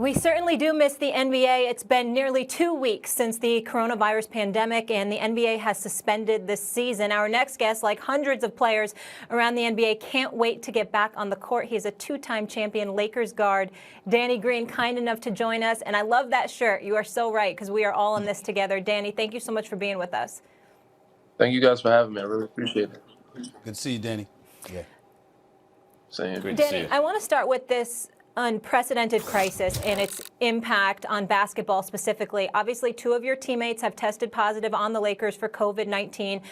We certainly do miss the NBA. It's been nearly 2 weeks since the coronavirus pandemic, and the NBA has suspended this season. Our next guest, like hundreds of players around the NBA, can't wait to get back on the court. He is a two-time champion Lakers guard, Danny Green, kind enough to join us. And I love that shirt. You are so right, because we are all in this together. Danny, thank you so much for being with us. Thank you guys for having me. I really appreciate it. Good to see you, Danny. Yeah. Same. Great to see Danny, you. I want to start with this unprecedented crisis and its impact on basketball specifically. Obviously, two of your teammates have tested positive on the Lakers for COVID-19.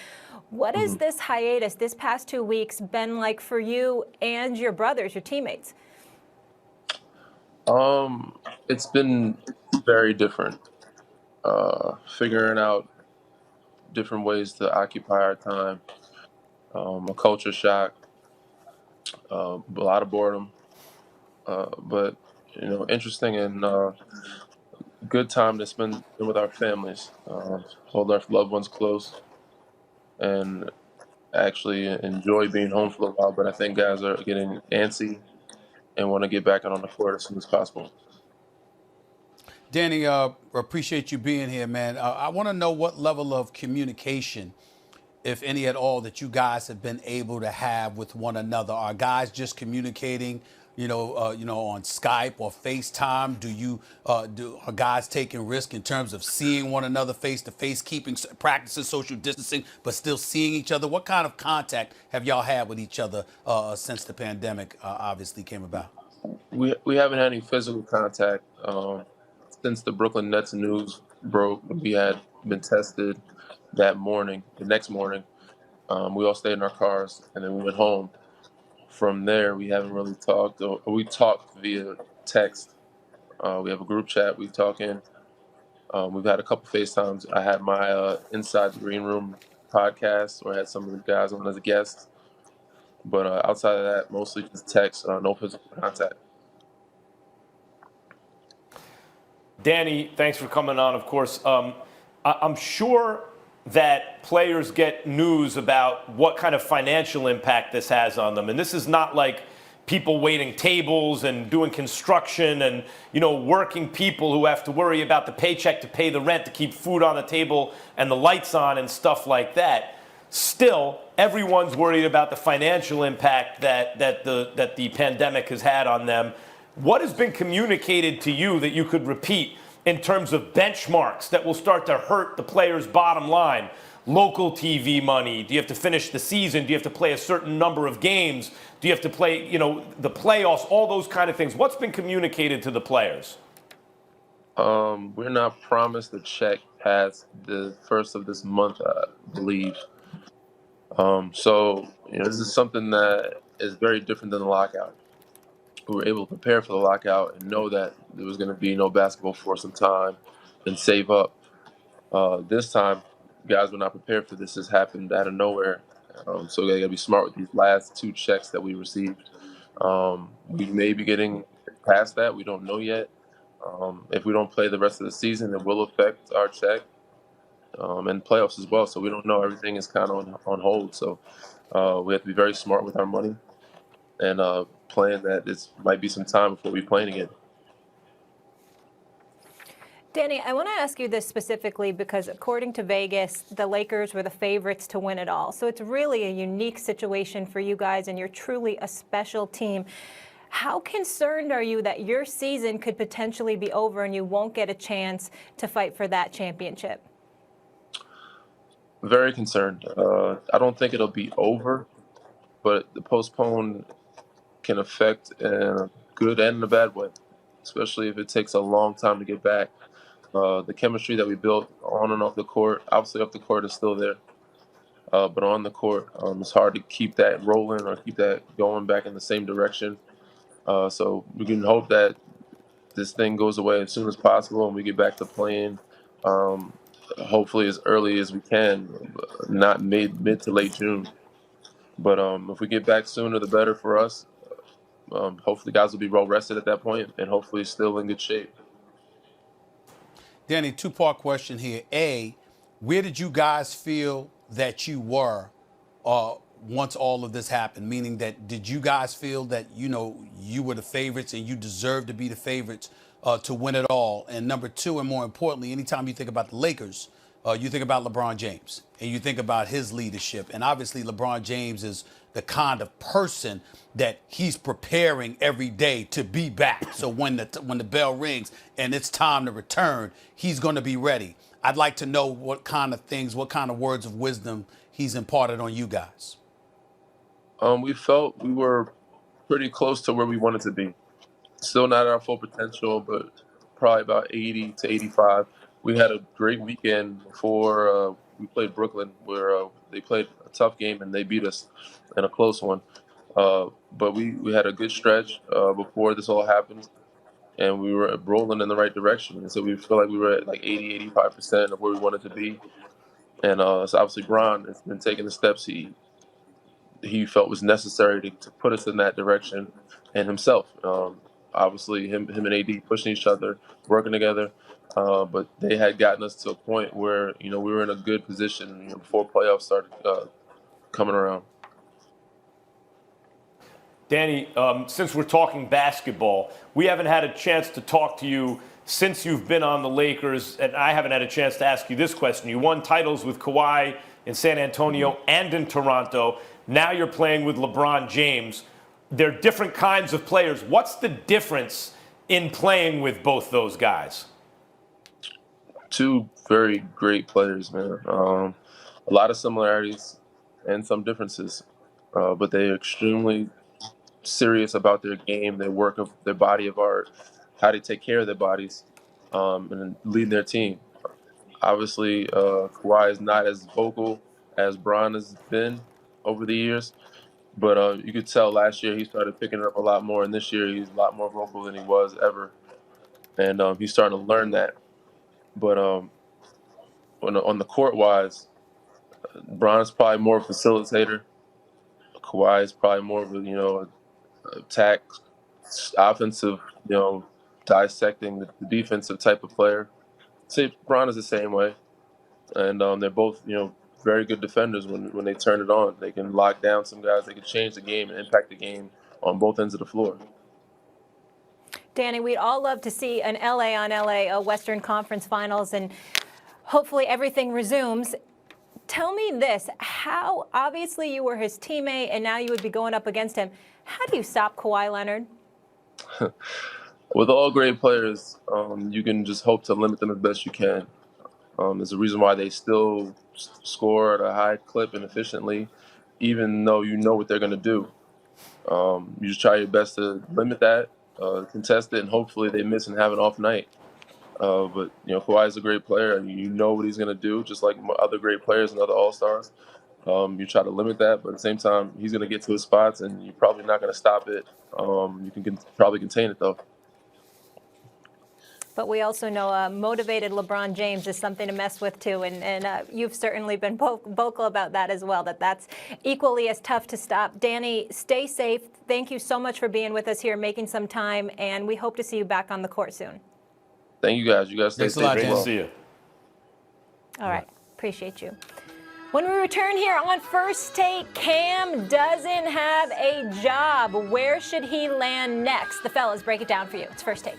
What has this hiatus, this past 2 weeks, been like for you and your brothers, your teammates? It's been very different. Figuring out different ways to occupy our time. A culture shock. A lot of boredom. But interesting and good time to spend with our families, hold our loved ones close, and actually enjoy being home for a while. But I think guys are getting antsy and want to get back out on the court as soon as possible. Danny, appreciate you being here, man. I want to know what level of communication, if any at all, that you guys have been able to have with one another. Are guys just communicating, on Skype or FaceTime? Are guys taking risk in terms of seeing one another face to face, practicing social distancing, but still seeing each other? What kind of contact have y'all had with each other since the pandemic obviously came about? We haven't had any physical contact since the Brooklyn Nets news broke. We had been tested that morning. The next morning, we all stayed in our cars and then we went home. From there, we haven't really talked. We talked via text. We have a group chat we talk in. We've had a couple FaceTimes. I had my Inside the Green Room podcast where I had some of the guys on as guests. But outside of that, mostly just text, no physical contact. Danny, thanks for coming on, of course. I'm sure that players get news about what kind of financial impact this has on them. And this is not like people waiting tables and doing construction and, working people who have to worry about the paycheck to pay the rent, to keep food on the table and the lights on and stuff like that. Still, everyone's worried about the financial impact that the pandemic has had on them. What has been communicated to you that you could repeat in terms of benchmarks that will start to hurt the players' bottom line? Local TV money? Do you have to finish the season? Do you have to play a certain number of games? Do you have to play, the playoffs? All those kind of things. What's been communicated to the players? We're not promised a check past the first of this month, I believe. So this is something that is very different than the lockout. We were able to prepare for the lockout and know that there was going to be no basketball for some time and save up. This time, guys were not prepared for this. This happened out of nowhere. So they got to be smart with these last two checks that we received. We may be getting past that. We don't know yet. If we don't play the rest of the season, it will affect our check and playoffs as well. So we don't know. Everything is kind of on hold. So we have to be very smart with our money and plan that this might be some time before we play again. Danny, I want to ask you this specifically because according to Vegas, the Lakers were the favorites to win it all. So it's really a unique situation for you guys, and you're truly a special team. How concerned are you that your season could potentially be over and you won't get a chance to fight for that championship? Very concerned. I don't think it'll be over, but the postpone can affect in a good and in a bad way, especially if it takes a long time to get back. The chemistry that we built on and off the court, obviously off the court is still there, but on the court, it's hard to keep that rolling or keep that going back in the same direction. So we can hope that this thing goes away as soon as possible and we get back to playing, hopefully as early as we can, not mid to late June. But if we get back sooner, the better for us. Hopefully guys will be well rested at that point and hopefully still in good shape. Danny, two-part question here. A, where did you guys feel that you were once all of this happened? Meaning that did you guys feel that, you were the favorites and you deserved to be the favorites to win it all. And number two, and more importantly, anytime you think about the Lakers, you think about LeBron James and you think about his leadership. And obviously, LeBron James is the kind of person that he's preparing every day to be back. So when the bell rings and it's time to return, he's going to be ready. I'd like to know what kind of things, what kind of words of wisdom he's imparted on you guys. We felt we were pretty close to where we wanted to be. Still not at our full potential, but probably about 80 to 85. We had a great weekend before we played Brooklyn, where they played a tough game and they beat us in a close one. But we had a good stretch before this all happened, and we were rolling in the right direction. And so we feel like we were at like 80, 85% of where we wanted to be. And so obviously, Bron has been taking the steps he felt was necessary to put us in that direction, and himself. Obviously, him and AD pushing each other, working together. But they had gotten us to a point where we were in a good position before playoffs started coming around. Danny, since we're talking basketball, we haven't had a chance to talk to you since you've been on the Lakers, and I haven't had a chance to ask you this question. You won titles with Kawhi in San Antonio and in Toronto. Now you're playing with LeBron James. They're different kinds of players. What's the difference in playing with both those guys? Two very great players, man. A lot of similarities and some differences, but they're extremely serious about their game, their work of their body of art, how they take care of their bodies, and leading their team. Obviously, Kawhi is not as vocal as Bron has been over the years, but you could tell last year he started picking it up a lot more, and this year he's a lot more vocal than he was ever, and he's starting to learn that. But on the court wise, Bron's probably more of a facilitator. Kawhi is probably more of a attack, offensive, dissecting the defensive type of player. Say Bron is the same way, and they're both very good defenders when they turn it on. They can lock down some guys. They can change the game and impact the game on both ends of the floor. Danny, we'd all love to see an LA on LA Western Conference Finals, and hopefully everything resumes. Tell me this, how obviously you were his teammate and now you would be going up against him. How do you stop Kawhi Leonard? With all great players, you can just hope to limit them as best you can. There's a reason why they still score at a high clip and efficiently, even though you know what they're going to do. You just try your best to limit that, contest it, and hopefully they miss and have an off night. But Kawhi is a great player, and you know what he's going to do, just like other great players and other All-Stars. You try to limit that, but at the same time, he's going to get to his spots, and you're probably not going to stop it. You can probably contain it, though. But we also know a motivated LeBron James is something to mess with, too. And you've certainly been vocal about that as well, that's equally as tough to stop. Danny, stay safe. Thank you so much for being with us here, making some time, and we hope to see you back on the court soon. Thank you, guys. You guys stay safe. Great to see you. All right. Appreciate you. When we return here on First Take, Cam doesn't have a job. Where should he land next? The fellas break it down for you. It's First Take.